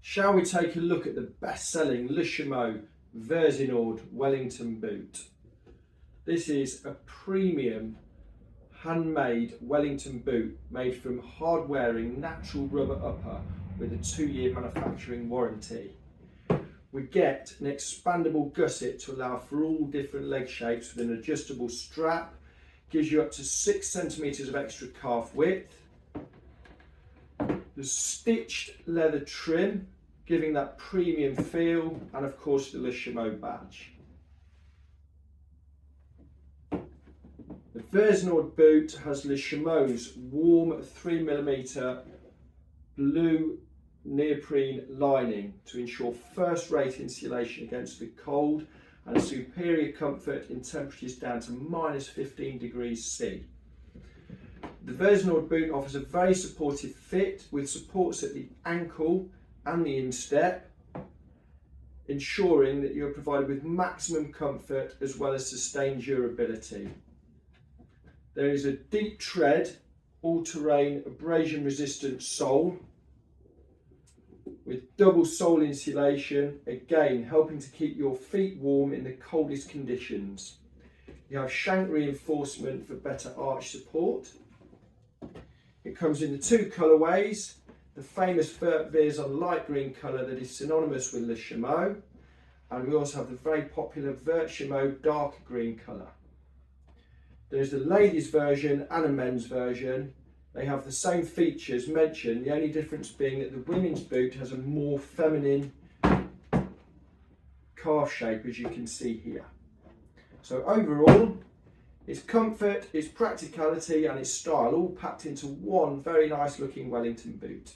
Shall we take a look at the best-selling Chameau Vierzonord Wellington Boot? This is a premium handmade Wellington boot made from hard-wearing natural rubber upper with a 2-year manufacturing warranty. We get an expandable gusset to allow for all different leg shapes with an adjustable strap. Gives you up to 6 centimetres of extra calf width. The stitched leather trim, giving that premium feel, and of course the Chameau badge. The Vierzonord boot has Chameau's warm 3mm blue neoprene lining to ensure first-rate insulation against the cold and superior comfort in temperatures down to -15 degrees C. The Vierzonord boot offers a very supportive fit with supports at the ankle and the instep, ensuring that you are provided with maximum comfort as well as sustained durability. There is a deep tread, all-terrain abrasion resistant sole with double sole insulation, again helping to keep your feet warm in the coldest conditions. You have shank reinforcement for better arch support. It comes in the 2 colourways, the famous Vierzonord light green colour that is synonymous with Chameau, and we also have the very popular Chameau dark green colour. There's the ladies version and a men's version. They have the same features mentioned, the only difference being that the women's boot has a more feminine calf shape, as you can see here. So overall, its comfort, its practicality and its style all packed into one very nice looking Wellington boot.